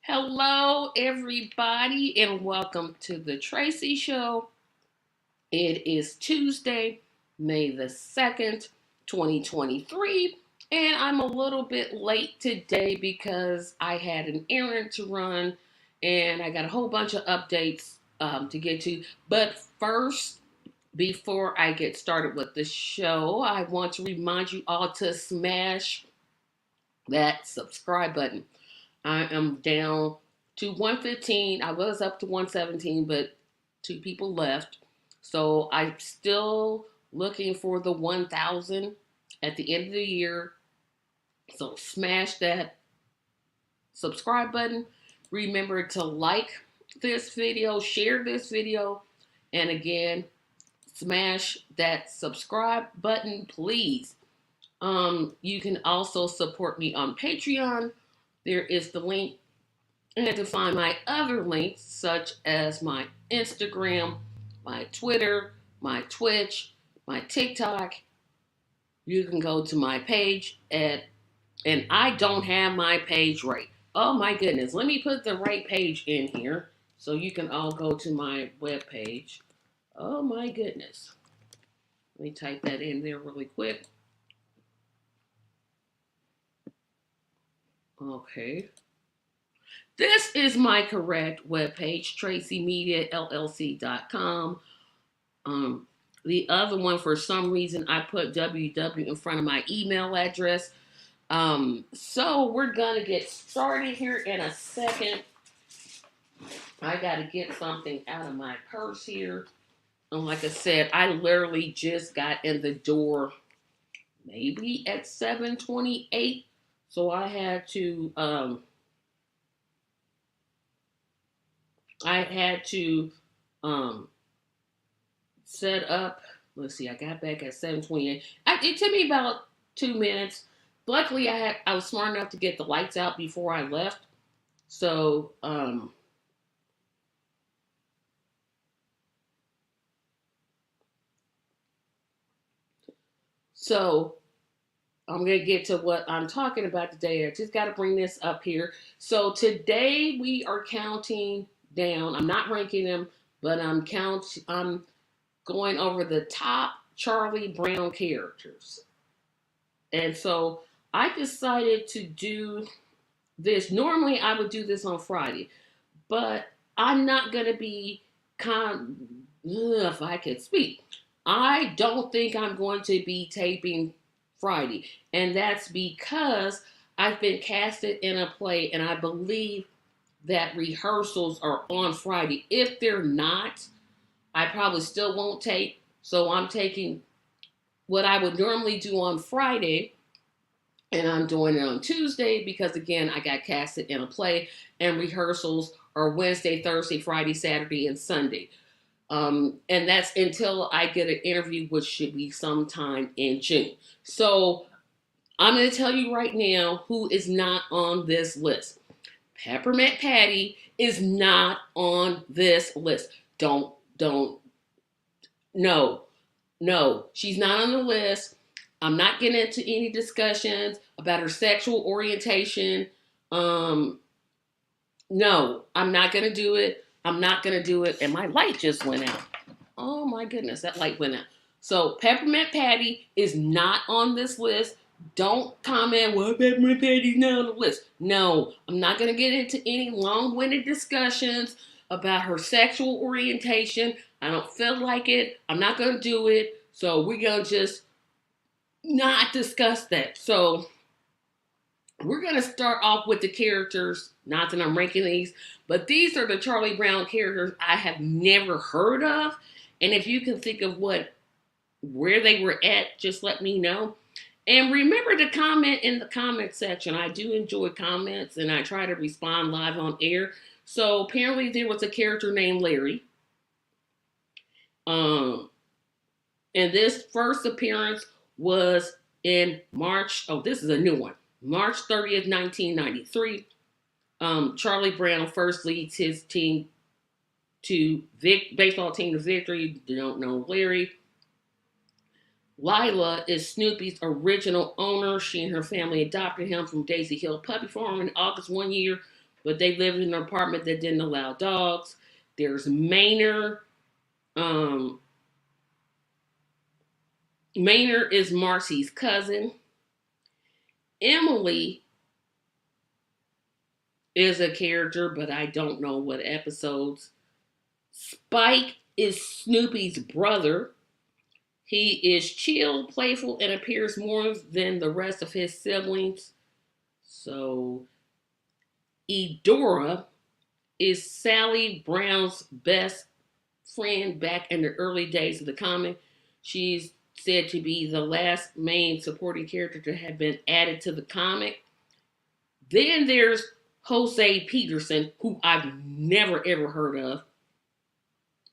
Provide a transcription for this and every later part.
Hello, everybody, and welcome to the Tracy Show. It is Tuesday, May the 2nd, 2023, and I'm a little bit late today because I had an errand to run and I got a whole bunch of updates to get to. But first, before I get started with the show, I want to remind you all to smash that subscribe button. I am down to 115. I was up to 117, but two people left. So I'm still looking for the 1,000 at the end of the year. So smash that subscribe button. Remember to like this video, share this video, and again, smash that subscribe button, please. You can also support me on Patreon. There is the link. And to find my other links, such as my Instagram, my Twitter, my Twitch, my TikTok, you can go to my page and I don't have my page right. Oh my goodness. Let me put the right page in here so you can all go to my webpage. Oh my goodness. Let me type that in there really quick. Okay. This is my correct webpage, TRACYMedia The other one, for some reason, I put www in front of my email address. So we're going to get started here in a second. I got to get something out of my purse here. And like I said, I literally just got in the door maybe at 7:28. So I had to set up. Let's see, I got back at 7:28. It took me about 2 minutes. Luckily, I was smart enough to get the lights out before I left. So I'm gonna get to what I'm talking about today. I just got to bring this up here. So today we are counting down. I'm not ranking them, but I'm going over the top Charlie Brown characters. And so I decided to do this. Normally I would do this on Friday, but I'm not going to be if I could speak. I don't think I'm going to be taping Friday. And that's because I've been casted in a play and I believe that rehearsals are on Friday. If they're not, I probably still won't tape. So I'm taking what I would normally do on Friday and I'm doing it on Tuesday because, again, I got casted in a play and rehearsals are Wednesday, Thursday, Friday, Saturday, and Sunday. And that's until I get an interview, which should be sometime in June. So I'm going to tell you right now who is not on this list. Peppermint Patty is not on this list. No, she's not on the list. I'm not getting into any discussions about her sexual orientation. No, I'm not going to do it. I'm not going to do it. And my light just went out. Oh my goodness, that light went out. So Peppermint Patty is not on this list. Don't comment, well, Peppermint Patty's not on the list. No, I'm not going to get into any long-winded discussions about her sexual orientation. I don't feel like it. I'm not going to do it. So we're going to just not discuss that. So we're going to start off with the characters. Not that I'm ranking these, but these are the Charlie Brown characters I have never heard of. And if you can think of where they were at, just let me know. And remember to comment in the comment section. I do enjoy comments and I try to respond live on air. So apparently there was a character named Larry. And this first appearance was in March. Oh, this is a new one. March 30th, 1993. Charlie Brown first leads his team to baseball team to victory. You don't know Larry. Lila is Snoopy's original owner. She and her family adopted him from Daisy Hill Puppy Farm in August one year but they lived in an apartment that didn't allow dogs. There's Maynard. Um, Maynard is Marcy's cousin. Emily is a character, but I don't know what episodes. Spike is Snoopy's brother. He is chill, playful, and appears more than the rest of his siblings. So, Eudora is Sally Brown's best friend back in the early days of the comic. She's said to be the last main supporting character to have been added to the comic. Then there's Jose Peterson, who I've never ever heard of.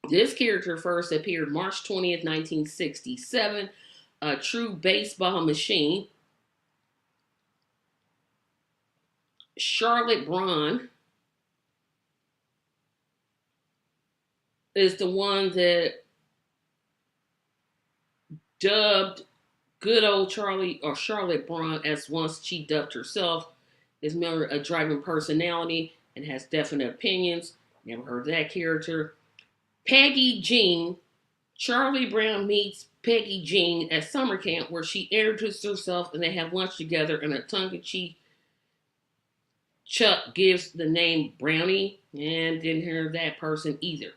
This character first appeared March 20th, 1967, a true baseball machine. Charlotte Braun is the one that dubbed good old Charlie, or Charlotte Braun, as once she dubbed herself, is merely a driving personality and has definite opinions. Never heard that character. Peggy Jean. Charlie Brown meets Peggy Jean at summer camp, where she introduces herself and they have lunch together, and a tongue-in-cheek Chuck gives the name Brownie, and didn't hear that person either.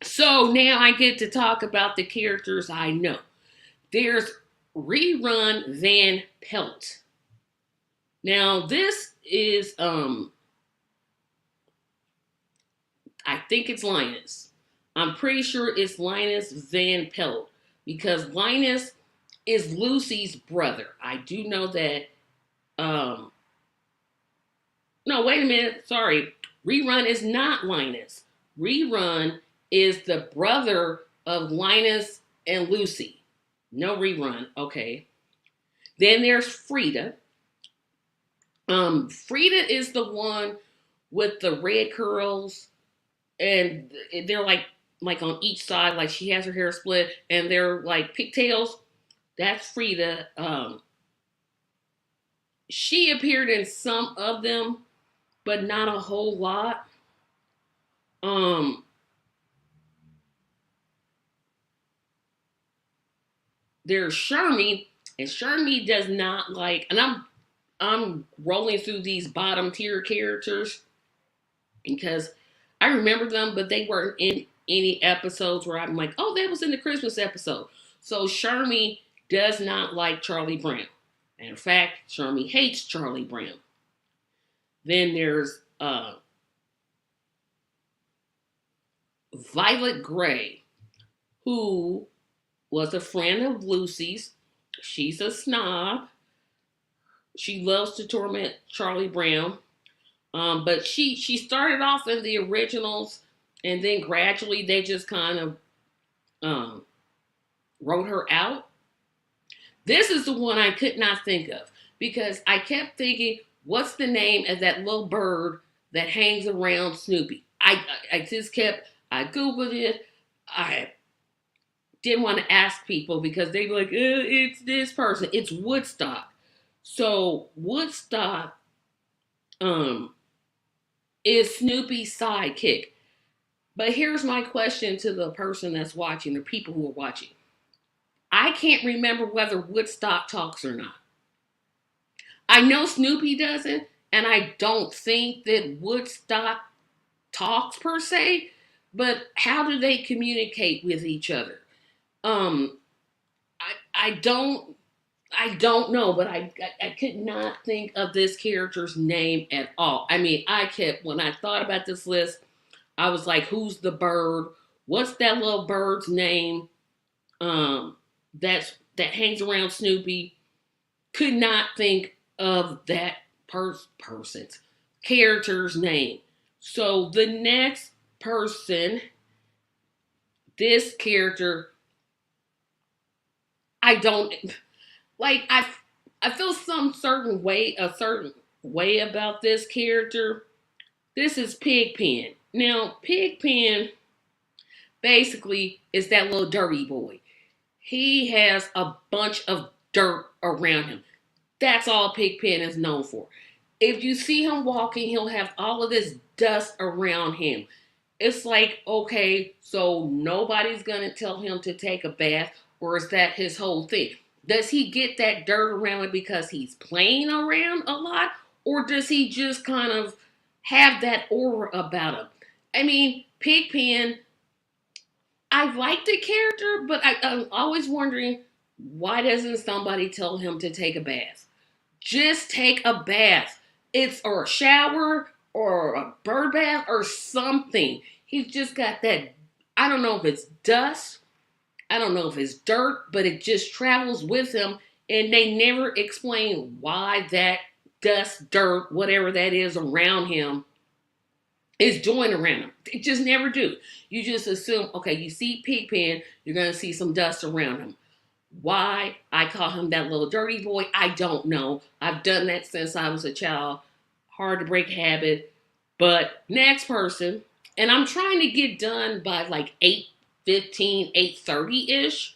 So now I get to talk about the characters I know. There's Rerun Van Pelt. Now this is I think it's Linus. I'm pretty sure it's Linus Van Pelt, because Linus is Lucy's brother. I do know that. No, wait a minute. Sorry. Rerun is not Linus. Rerun is the brother of Linus and Lucy. No Rerun. Okay. Then there's Frida. Frida is the one with the red curls, and they're like on each side, like she has her hair split, and they're like pigtails. That's Frida. She appeared in some of them, but not a whole lot. There's Shermie, and Shermie does not like, and I'm rolling through these bottom tier characters because I remember them, but they weren't in any episodes where I'm like, oh, that was in the Christmas episode. So Shermie does not like Charlie Brown. In fact, Shermie hates Charlie Brown. Then there's Violet Gray, who was a friend of Lucy's. She's a snob. She loves to torment Charlie Brown. But she started off in the originals, and then gradually they just kind of wrote her out. This is the one I could not think of, because I kept thinking, what's the name of that little bird that hangs around Snoopy? I just kept, I Googled it. I didn't want to ask people because they'd be like, it's this person. It's Woodstock. So Woodstock is Snoopy's sidekick. But here's my question to the person that's watching, the people who are watching. I can't remember whether Woodstock talks or not. I know Snoopy doesn't, and I don't think that Woodstock talks per se, but how do they communicate with each other? I don't know, but I could not think of this character's name at all. I mean, when I thought about this list, I was like, who's the bird? What's that little bird's name? That hangs around Snoopy. Could not think of that person's character's name. So the next person, this character, I don't like. I feel a certain way about this character. This is Pigpen. Now, Pigpen basically is that little dirty boy. He has a bunch of dirt around him. That's all Pigpen is known for. If you see him walking, he'll have all of this dust around him. It's like, okay, so nobody's gonna tell him to take a bath, or is that his whole thing? Does he get that dirt around him because he's playing around a lot, or does he just kind of have that aura about him? I mean, Pigpen, I like the character, but I'm always wondering, why doesn't somebody tell him to take a bath? Just take a bath. It's or a shower or a bird bath or something. He's just got that. I don't know if it's dust. I don't know if it's dirt, but it just travels with him. And they never explain why that dust, dirt, whatever that is around him is doing around him. They just never do. You just assume, okay, you see Pigpen, you're going to see some dust around him. Why I call him that little dirty boy, I don't know. I've done that since I was a child. Hard to break habit. But next person, and I'm trying to get done by like 8:15, 8:30-ish.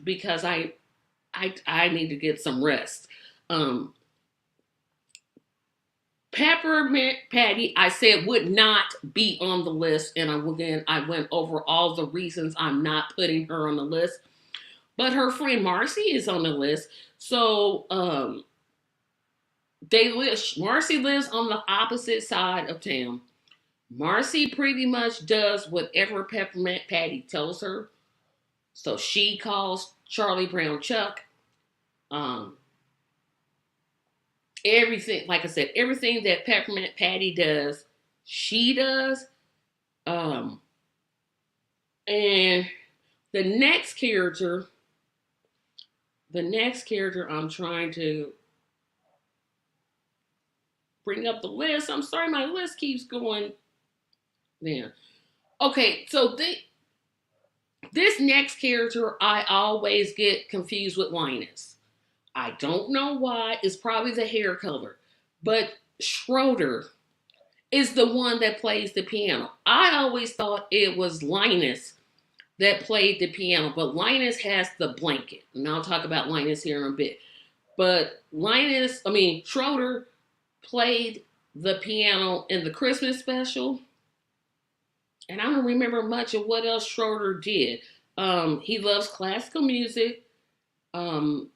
Because I need to get some rest. Um Peppermint Patty, I said would not be on the list, and I went over all the reasons I'm not putting her on the list. But her friend Marcy is on the list. So Marcy lives on the opposite side of town. Marcy pretty much does whatever Peppermint Patty tells her. So she calls Charlie Brown Chuck. Um, Everything, like I said, everything that Peppermint Patty does, she does. Um, and the next character, I'm trying to bring up the list. I'm sorry, my list keeps going there. Okay, so this next character, I always get confused with Linus. I don't know why. It's probably the hair color. But Schroeder is the one that plays the piano. I always thought it was Linus that played the piano, but Linus has the blanket. And I'll talk about Linus here in a bit. But Schroeder played the piano in the Christmas special. And I don't remember much of what else Schroeder did. He loves classical music. Um,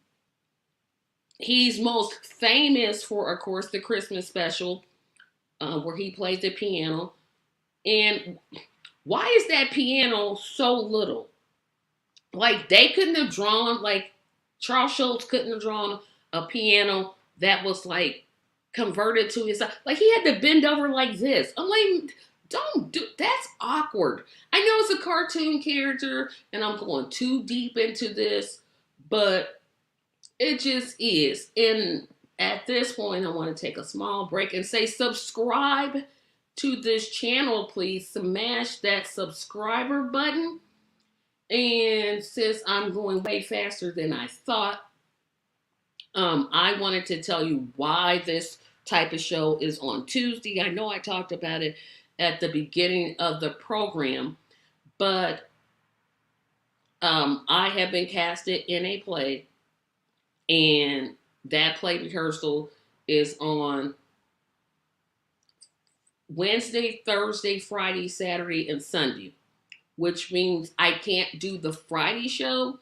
he's most famous for, of course, the Christmas special, where he plays the piano. And why is that piano so little? Like, they couldn't have drawn, like, Charles Schultz couldn't have drawn a piano that was, like, converted to his, like, he had to bend over like this. I'm like, don't do, that's awkward. I know it's a cartoon character, and I'm going too deep into this, but it just is. And at this point, I want to take a small break and say subscribe to this channel, please. Smash that subscriber button. And since I'm going way faster than I thought, I wanted to tell you why this type of show is on Tuesday. I know I talked about it at the beginning of the program, but I have been casted in a play, and that play rehearsal is on Wednesday, Thursday, Friday, Saturday, and Sunday, which means I can't do the Friday show.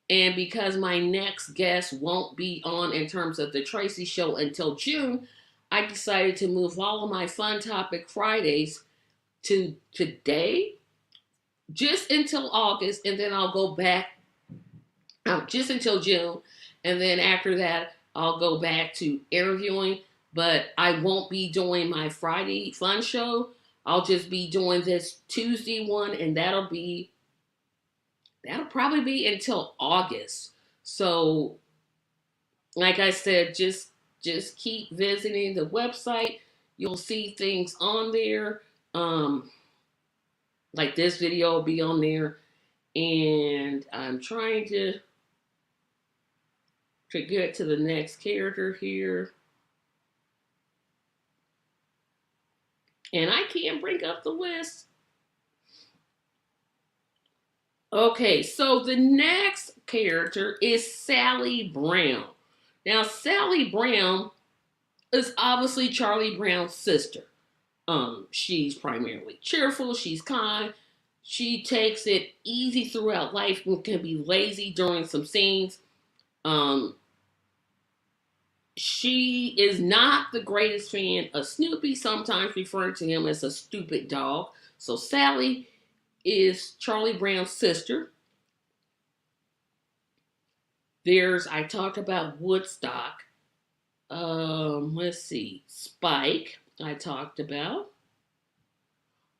And because my next guest won't be on in terms of the Tracy show until June, I decided to move all of my Fun Topic Fridays to today, just until August, and then I'll go back just until June. And then after that, I'll go back to interviewing, but I won't be doing my Friday fun show. I'll just be doing this Tuesday one, and that'll probably be until August. So, like I said, just keep visiting the website. You'll see things on there. Like this video will be on there. And I'm trying to get to the next character here. And I can't bring up the list. Okay, so the next character is Sally Brown. Now, Sally Brown is obviously Charlie Brown's sister. She's primarily cheerful, she's kind, she takes it easy throughout life and can be lazy during some scenes. Um, she is not the greatest fan of Snoopy, sometimes referring to him as a stupid dog. So Sally is Charlie Brown's sister. I talked about Woodstock. Let's see. Spike, I talked about.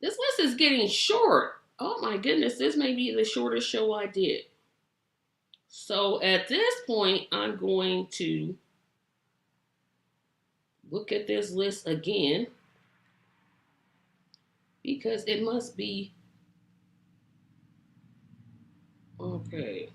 This list is getting short. Oh my goodness, this may be the shortest show I did. So at this point, I'm going to look at this list again because it must be okay.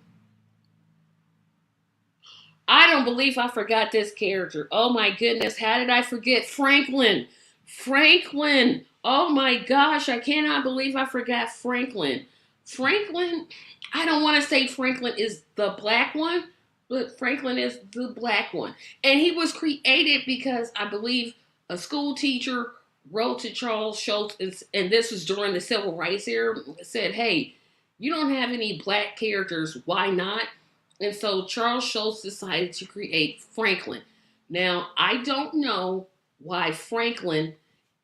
I don't believe I forgot this character. Oh my goodness, how did I forget Franklin? Franklin. Oh my gosh, I cannot believe I forgot Franklin. Franklin, I don't want to say Franklin is the black one, but Franklin is the black one. And he was created because I believe a school teacher wrote to Charles Schultz, and this was during the Civil Rights era, said, hey, you don't have any black characters, why not? And so Charles Schultz decided to create Franklin. Now, I don't know why Franklin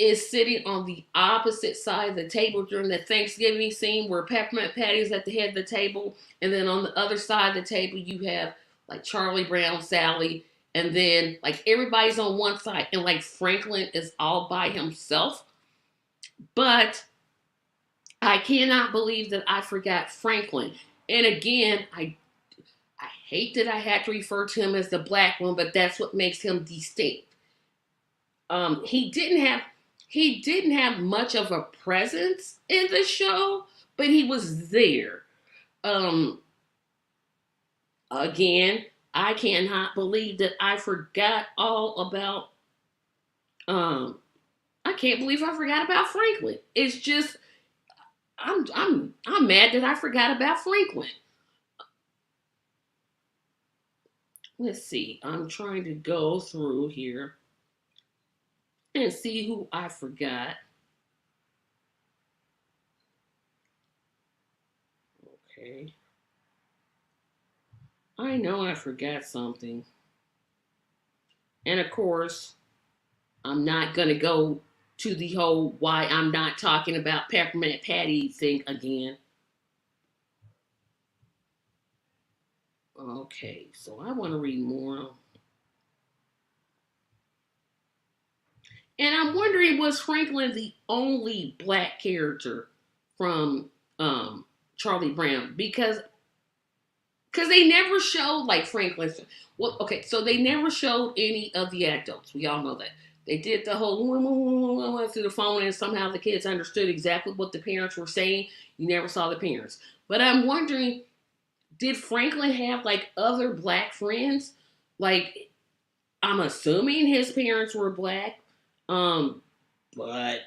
is sitting on the opposite side of the table during the Thanksgiving scene where Peppermint Patty's at the head of the table. And then on the other side of the table, you have like Charlie Brown, Sally, and then like everybody's on one side. And like Franklin is all by himself. But I cannot believe that I forgot Franklin. And again, I hate that I had to refer to him as the black one, but that's what makes him distinct. He didn't have much of a presence in the show, but he was there. Um, Again, I cannot believe that I forgot all about. I can't believe I forgot about Franklin. It's just I'm mad that I forgot about Franklin. Let's see. I'm trying to go through here and see who I forgot. Okay. I know I forgot something. And of course, I'm not going to go to the whole why I'm not talking about Peppermint Patty thing again. Okay, so I want to read more. And I'm wondering, was Franklin the only black character from Charlie Brown? Because they never showed like Franklin. Well, okay, so they never showed any of the adults. We all know that. They did the whole through the phone, and somehow the kids understood exactly what the parents were saying. You never saw the parents. But I'm wondering, did Franklin have like other black friends? Like, I'm assuming his parents were black. Um, but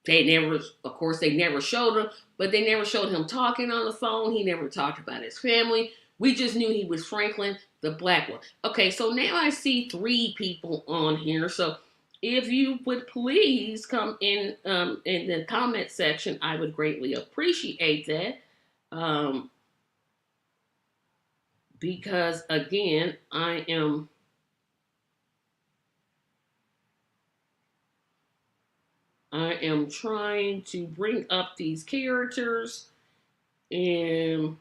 they never, of course, they never showed him, but they never showed him talking on the phone. He never talked about his family. We just knew he was Franklin, the black one. Okay, so now I see 3 people on here. So if you would please come in the comment section, I would greatly appreciate that. Because again, I am trying to bring up these characters, and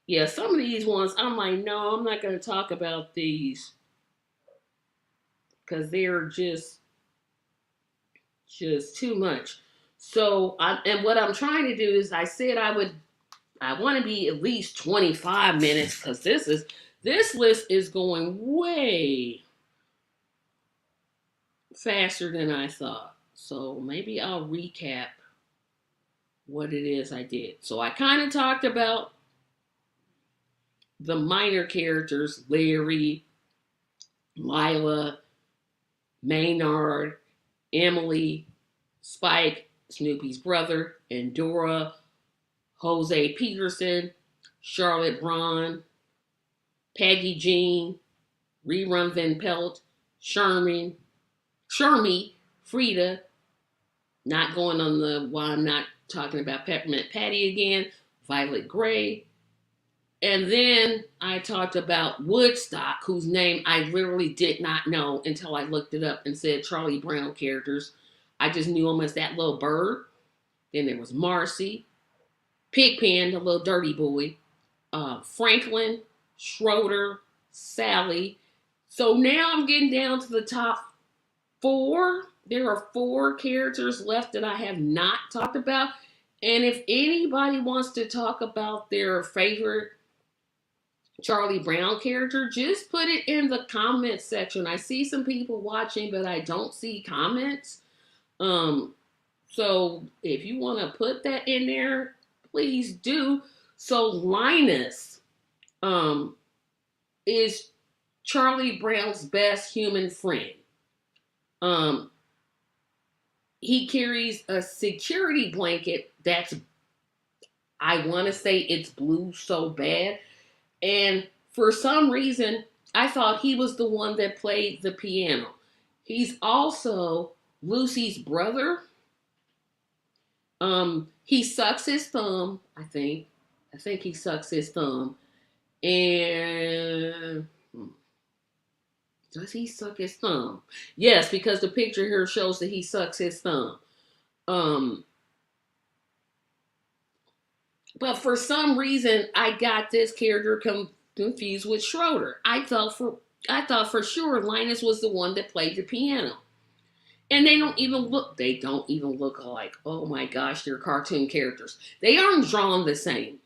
yeah, some of these ones I'm like, no, I'm not going to talk about these because they're just too much. So and what I'm trying to do is I said I want to be at least 25 minutes because this list is going way faster than I thought. So maybe I'll recap what it is I did. So I kind of talked about the minor characters, Larry, Lila, Maynard, Emily, Spike, Snoopy's brother, and Dora, Jose Peterson, Charlotte Braun, Peggy Jean, Rerun Van Pelt, Sherman, Shermy, Frida, not going on the why I'm not talking about Peppermint Patty again, Violet Gray. And then I talked about Woodstock, whose name I literally did not know until I looked it up and said Charlie Brown characters. I just knew him as that little bird. Then there was Marcy, Pigpen, the little dirty boy, Franklin, Schroeder, Sally. So now I'm getting down to the top four. There are four characters left that I have not talked about. And if anybody wants to talk about their favorite Charlie Brown character, just put it in the comments section. I see some people watching, but I don't see comments. So if you want to put that in there, please do. So Linus is Charlie Brown's best human friend. Um, he carries a security blanket that's, I want to say it's blue so bad. And for some reason, I thought he was the one that played the piano. He's also Lucy's brother. He sucks his thumb, I think. I think he sucks his thumb. And does he suck his thumb? Yes, because the picture here shows that he sucks his thumb. But for some reason, I got this character confused with Schroeder. I thought for sure Linus was the one that played the piano. And they don't even look alike. Oh my gosh, they're cartoon characters. They aren't drawn the same.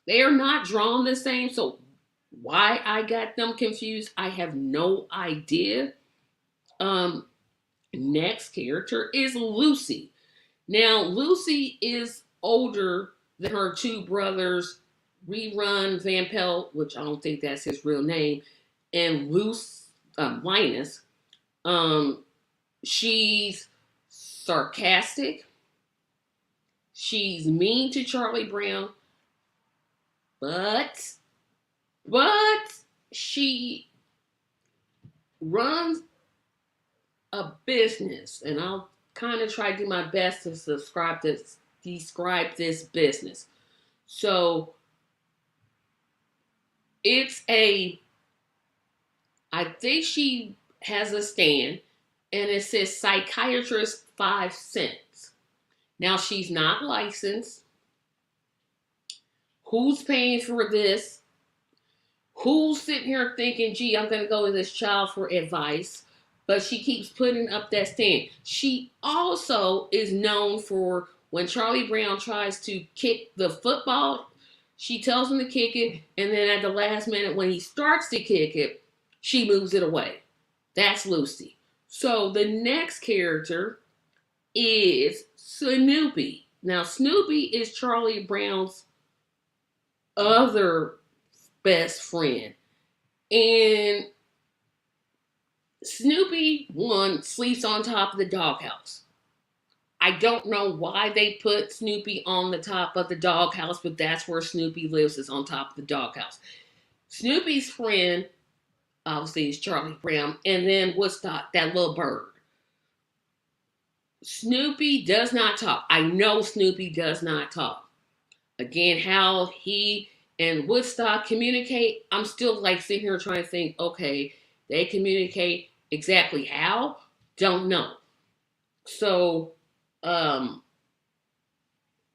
They are not drawn the same. So why I got them confused, I have no idea. Next character is Lucy. Now, Lucy is older than her two brothers, Rerun Van Pelt, which I don't think that's his real name, and Linus. She's sarcastic. She's mean to Charlie Brown, but she runs a business, and I'll kind of try to do my best to describe this business. So I think she has a stand, and it says psychiatrist 5 cents. Now she's not licensed. Who's paying for this? Who's sitting here thinking, gee, I'm going to go to this child for advice? But she keeps putting up that stand. She also is known for when Charlie Brown tries to kick the football, she tells him to kick it, and then at the last minute when he starts to kick it, she moves it away. That's Lucy. So the next character is Snoopy. Now Snoopy is Charlie Brown's other best friend. And Snoopy, one, sleeps on top of the doghouse. I don't know why they put Snoopy on the top of the doghouse, but that's where Snoopy lives, is on top of the doghouse. Snoopy's friend, obviously, is Charlie Brown, and then Woodstock, that little bird. Snoopy does not talk. I know Snoopy does not talk. Again, how he and Woodstock communicate, I'm still like sitting here trying to think, okay, they communicate exactly how? Don't know. So,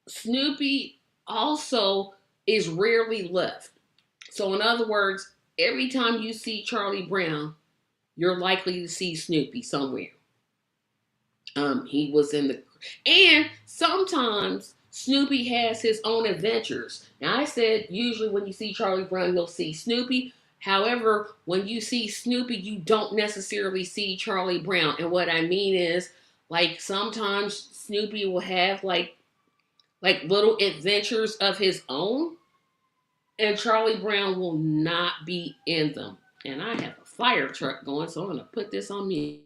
Snoopy also is rarely left. So, in other words, every time you see Charlie Brown, you're likely to see Snoopy somewhere. He was in the, and sometimes Snoopy has his own adventures. Now, I said usually when you see Charlie Brown, you'll see Snoopy. However, when you see Snoopy, you don't necessarily see Charlie Brown. And what I mean is, like, sometimes Snoopy will have like little adventures of his own, and Charlie Brown will not be in them. And I have a fire truck going, so I'm going to put this on mute.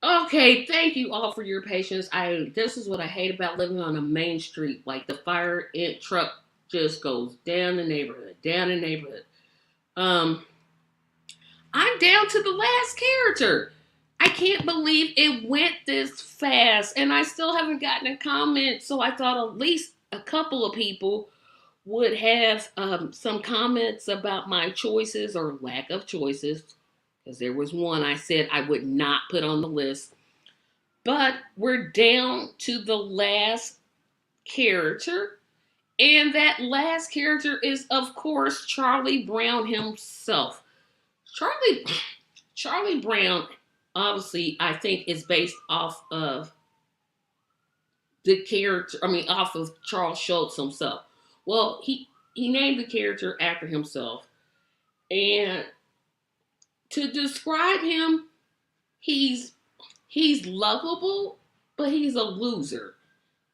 Okay, thank you all for your patience. This is what I hate about living on a main street. Like the truck just goes down the neighborhood, down the neighborhood. Um, I'm down to the last character. I can't believe it went this fast, and I still haven't gotten a comment. So I thought at least a couple of people would have some comments about my choices or lack of choices. Because there was one I said I would not put on the list. But we're down to the last character. And that last character is, of course, Charlie Brown himself. Charlie Charlie Brown, obviously, I think is based off of the character. I mean, off of Charles Schultz himself. Well, he named the character after himself, and to describe him, he's he's lovable, but he's a loser.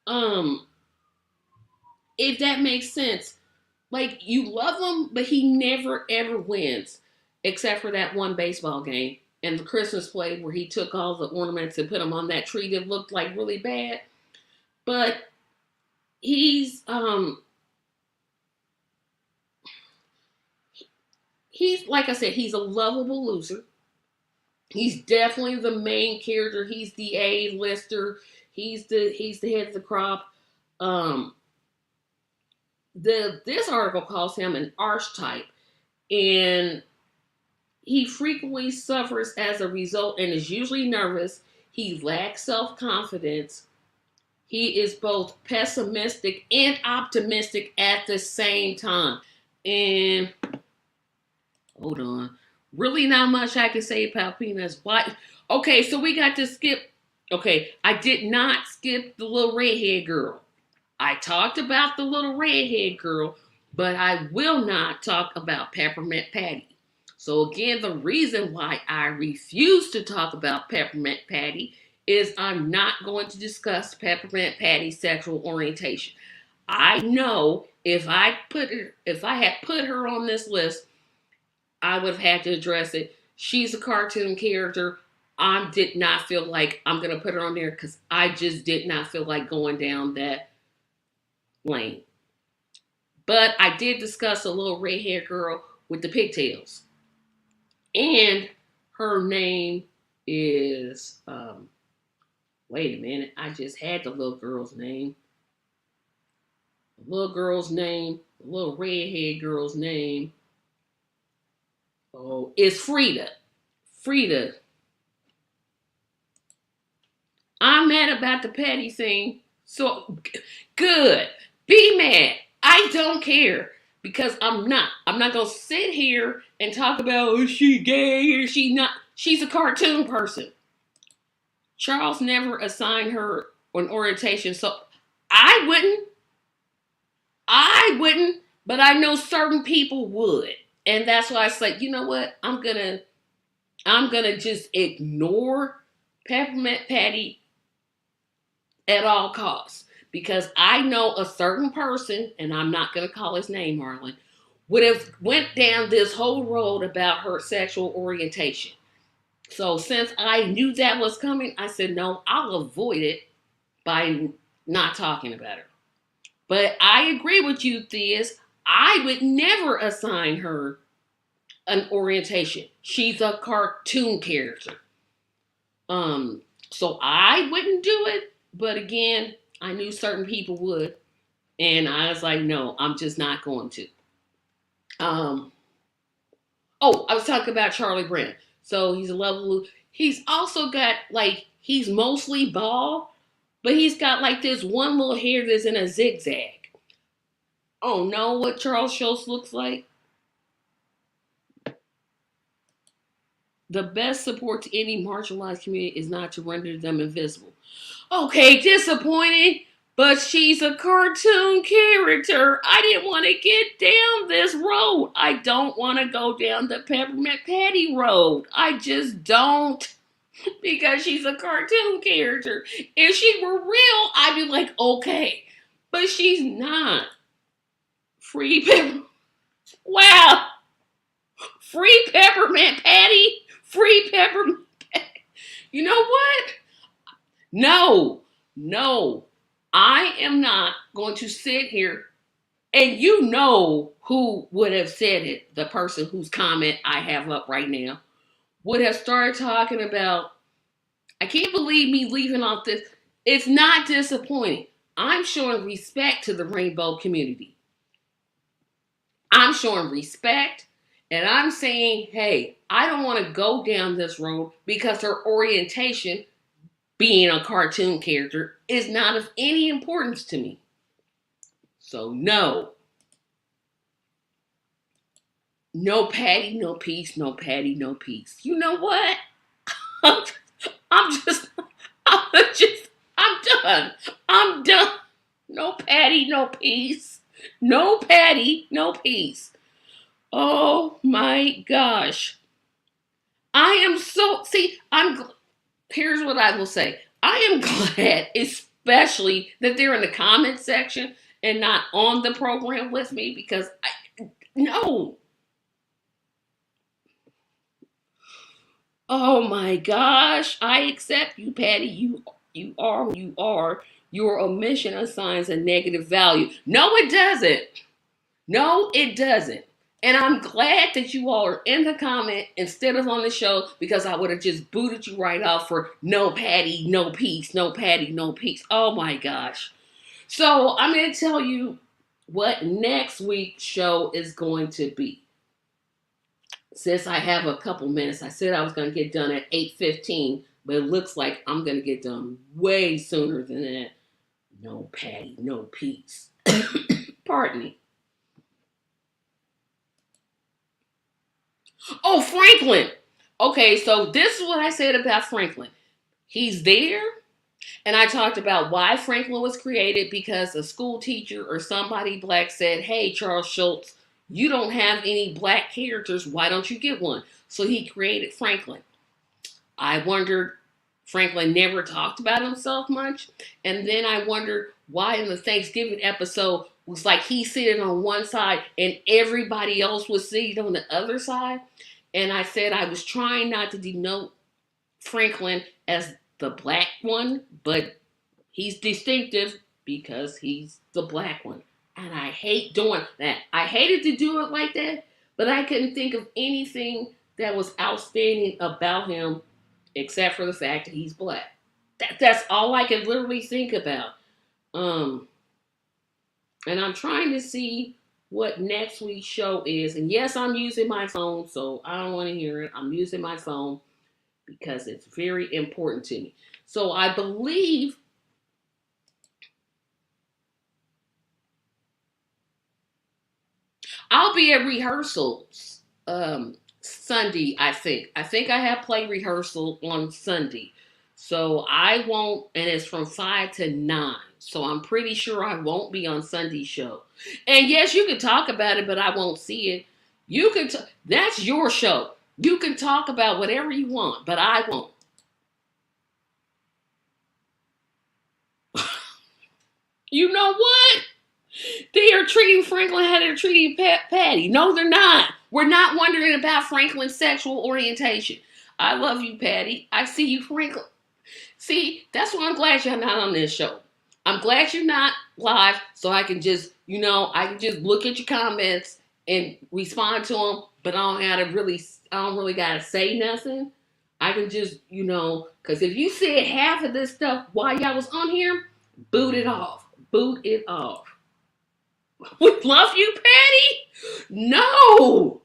Um, if that makes sense. Like you love him, but he never ever wins, except for that one baseball game and the Christmas play where he took all the ornaments and put them on that tree that looked like really bad. But he's he's like I said, he's a lovable loser. He's definitely the main character. He's the A-lister. He's the head of the crop. Um, this article calls him an archetype, and he frequently suffers as a result and is usually nervous. He lacks self confidence. He is both pessimistic and optimistic at the same time. And hold on. Really not much I can say about Peanuts. Why? Okay, so we got to skip. Okay, I did not skip the little redhead girl. I talked about the little redhead girl, but I will not talk about Peppermint Patty. So again, the reason why I refuse to talk about Peppermint Patty is I'm not going to discuss Peppermint Patty's sexual orientation. I know if I had put her on this list, I would have had to address it. She's a cartoon character. I did not feel like I'm gonna put her on there because I just did not feel like going down that lane. But I did discuss a little red haired girl with the pigtails. And her name is wait a minute, I just had the little girl's name. The little girl's name, the little redhead girl's name. Oh, it's Frida. Frida. I'm mad about the petty thing. So good. Be mad. I don't care. Because I'm not. I'm not gonna sit here and talk about is she gay or is she not. She's a cartoon person. Charles never assigned her an orientation, so I wouldn't. I wouldn't, but I know certain people would. And that's why I said, you know what? I'm gonna just ignore Peppermint Patty at all costs. Because I know a certain person, and I'm not gonna call his name, Marlon, would have went down this whole road about her sexual orientation. So since I knew that was coming, I said, no, I'll avoid it by not talking about her. But I agree with you, Theus. I would never assign her an orientation. She's a cartoon character. So I wouldn't do it, but again, I knew certain people would, and I was like, no, I'm just not going to. Um, oh, I was talking about Charlie Brown. So he's a level. He's also got like he's mostly bald, but he's got like this one little hair that's in a zigzag. Oh no, what Charles Schultz looks like? The best support to any marginalized community is not to render them invisible. Okay, disappointed, but she's a cartoon character. I didn't want to get down this road. I don't want to go down the Peppermint Patty road. I just don't. Because she's a cartoon character. If she were real, I'd be like, okay. But she's not. Free pepper. Wow. Free Peppermint Patty. Free Peppermint Patty. You know what? No, no. I am not going to sit here, and you know who would have said it. The person whose comment I have up right now would have started talking about, I can't believe me leaving off this. It's not disappointing. I'm showing respect to the rainbow community. I'm showing respect, and I'm saying, hey, I don't want to go down this road because her orientation, being a cartoon character, is not of any importance to me. So no. No Patty, no peace, no Patty, no peace. You know what? I'm, I'm just, I'm done. I'm done. No Patty, no peace. No Patty, no peace. Oh my gosh. I am so, see, here's what I will say. I am glad, especially that they're in the comment section and not on the program with me because no. Oh my gosh, I accept you, Patty. You are who you are. Your omission assigns a negative value. No, it doesn't. No, it doesn't. And I'm glad that you all are in the comment instead of on the show because I would have just booted you right off for no Patty, no peace, no Patty, no peace. Oh my gosh. So I'm going to tell you what next week's show is going to be. Since I have a couple minutes, I said I was going to get done at 8:15, but it looks like I'm going to get done way sooner than that. No Patty, no peace. Pardon me. Oh, Franklin. Okay, so this is what I said about Franklin. He's there, and I talked about why Franklin was created because a school teacher or somebody black said, hey, Charles Schultz, you don't have any black characters. Why don't you get one? So he created Franklin. I wondered, Franklin never talked about himself much. And then I wondered why in the Thanksgiving episode was like he's sitting on one side and everybody else was sitting on the other side. And I said I was trying not to denote Franklin as the black one, but he's distinctive because he's the black one. And I hate doing that. I hated to do it like that, but I couldn't think of anything that was outstanding about him except for the fact that he's black. That's all I could literally think about. And I'm trying to see what next week's show is. And yes, I'm using my phone, so I don't want to hear it. I'm using my phone because it's very important to me. So I believe I'll be at rehearsals Sunday, I think. I think I have play rehearsal on Sunday. So I won't, and it's from 5 to 9. So I'm pretty sure I won't be on Sunday's show. And yes, you can talk about it, but I won't see it. You can, that's your show. You can talk about whatever you want, but I won't. You know what? They are treating Franklin how they're treating Patty. No, they're not. We're not wondering about Franklin's sexual orientation. I love you, Patty. I see you, Franklin. See, that's why I'm glad you're not on this show. I'm glad you're not live so I can just, I can just look at your comments and respond to them, but I don't really gotta say nothing. I can just, because if you said half of this stuff while y'all was on here, boot it off. Boot it off. We love you, Patty? No.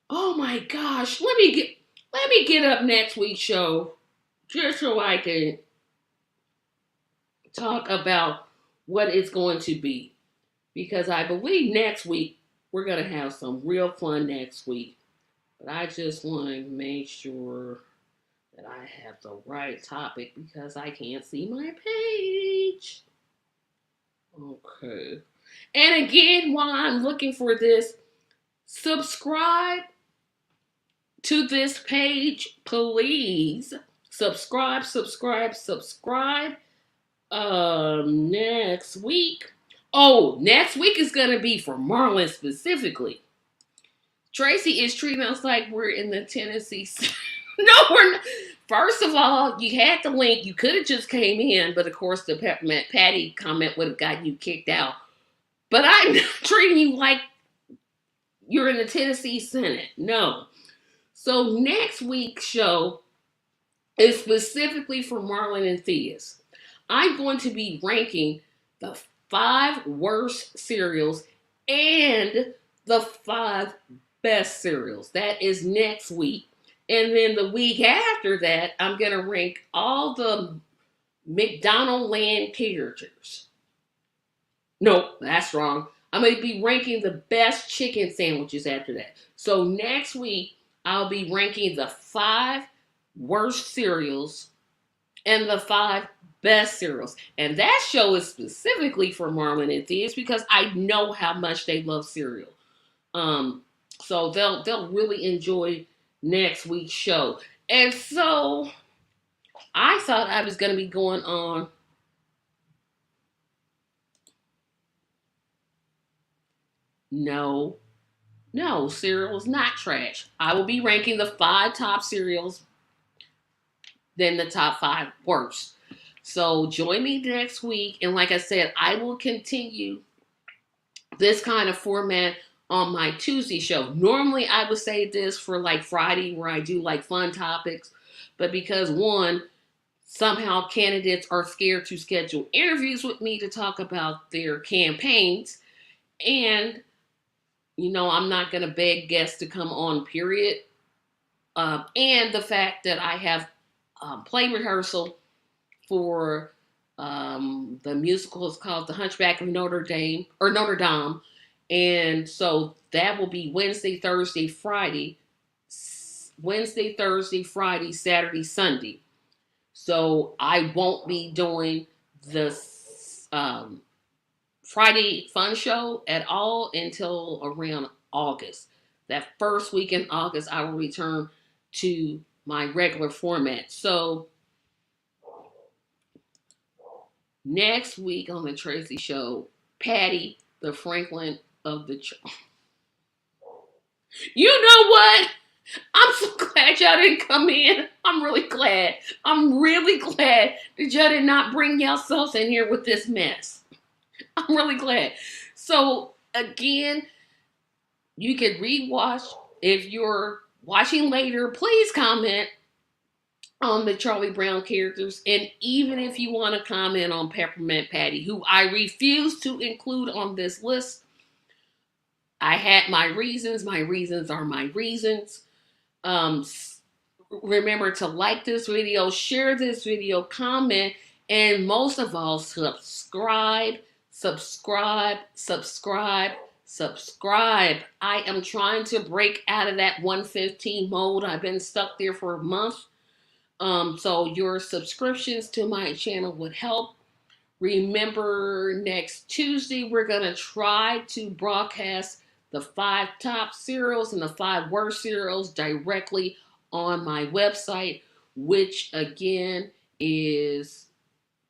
Oh my gosh. Let me get up next week's show just so I can talk about what it's going to be. Because I believe next week we're going to have some real fun next week. But I just want to make sure that I have the right topic because I can't see my page. Okay. And again, while I'm looking for this, subscribe to this page, please. Subscribe. Next week. Oh, next week is going to be for Marlon specifically. Tracy is treating us like we're in the Tennessee. No, we're not. First of all, you had the link. You could have just came in, but of course the Peppermint Patty comment would have gotten you kicked out. But I'm not treating you like you're in the Tennessee Senate. No. So next week's show is specifically for Marlon and Theus. I'm going to be ranking the 5 worst cereals and the 5 best cereals. That is next week. And then the week after that, I'm going to rank all the McDonald Land characters. Nope, that's wrong. I'm going to be ranking the best chicken sandwiches after that. So next week, I'll be ranking the 5 worst cereals and the 5 best cereals. And that show is specifically for Marlon and Theus because I know how much they love cereal. So they'll really enjoy next week's show. And so I thought I was going to be going on No, cereal is not trash. I will be ranking the 5 top cereals, then the top 5 worst. So join me next week. And like I said, I will continue this kind of format on my Tuesday show. Normally I would say this for like Friday where I do like fun topics. But because one, somehow candidates are scared to schedule interviews with me to talk about their campaigns. And I'm not going to beg guests to come on, period. And the fact that I have play rehearsal for the musical is called The Hunchback of Notre Dame. And so that will be Wednesday, Thursday, Friday, Saturday, Sunday. So I won't be doing the Friday Fun Show at all until around August. That first week in August, I will return to my regular format. So next week on the Tracy Show, Patty, the Franklin of the You know what? I'm so glad y'all didn't come in. I'm really glad. that y'all did not bring yourselves in here with this mess. I'm really glad. So, again, you can rewatch. If you're watching later, please comment on the Charlie Brown characters. And even if you want to comment on Peppermint Patty, who I refuse to include on this list, I had my reasons. My reasons are my reasons. Remember to like this video, share this video, comment, and most of all, subscribe. I am trying to break out of that 115 mode. I've been stuck there for a month. So your subscriptions to my channel would help. Remember, next Tuesday, we're going to try to broadcast the 5 top cereals and the 5 worst cereals directly on my website, which again is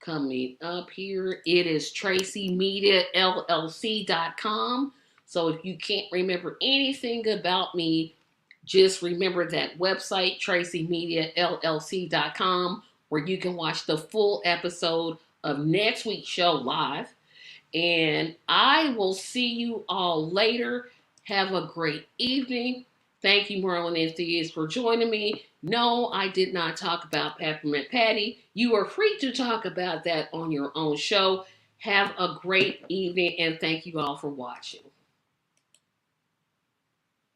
coming up here. It is TRACYMediaLLC.com. So if you can't remember anything about me, just remember that website, TRACYMediaLLC.com, where you can watch the full episode of next week's show live. And I will see you all later. Have a great evening. Thank you, Marlon and Theus, for joining me. No, I did not talk about Peppermint Patty. You are free to talk about that on your own show. Have a great evening, and thank you all for watching.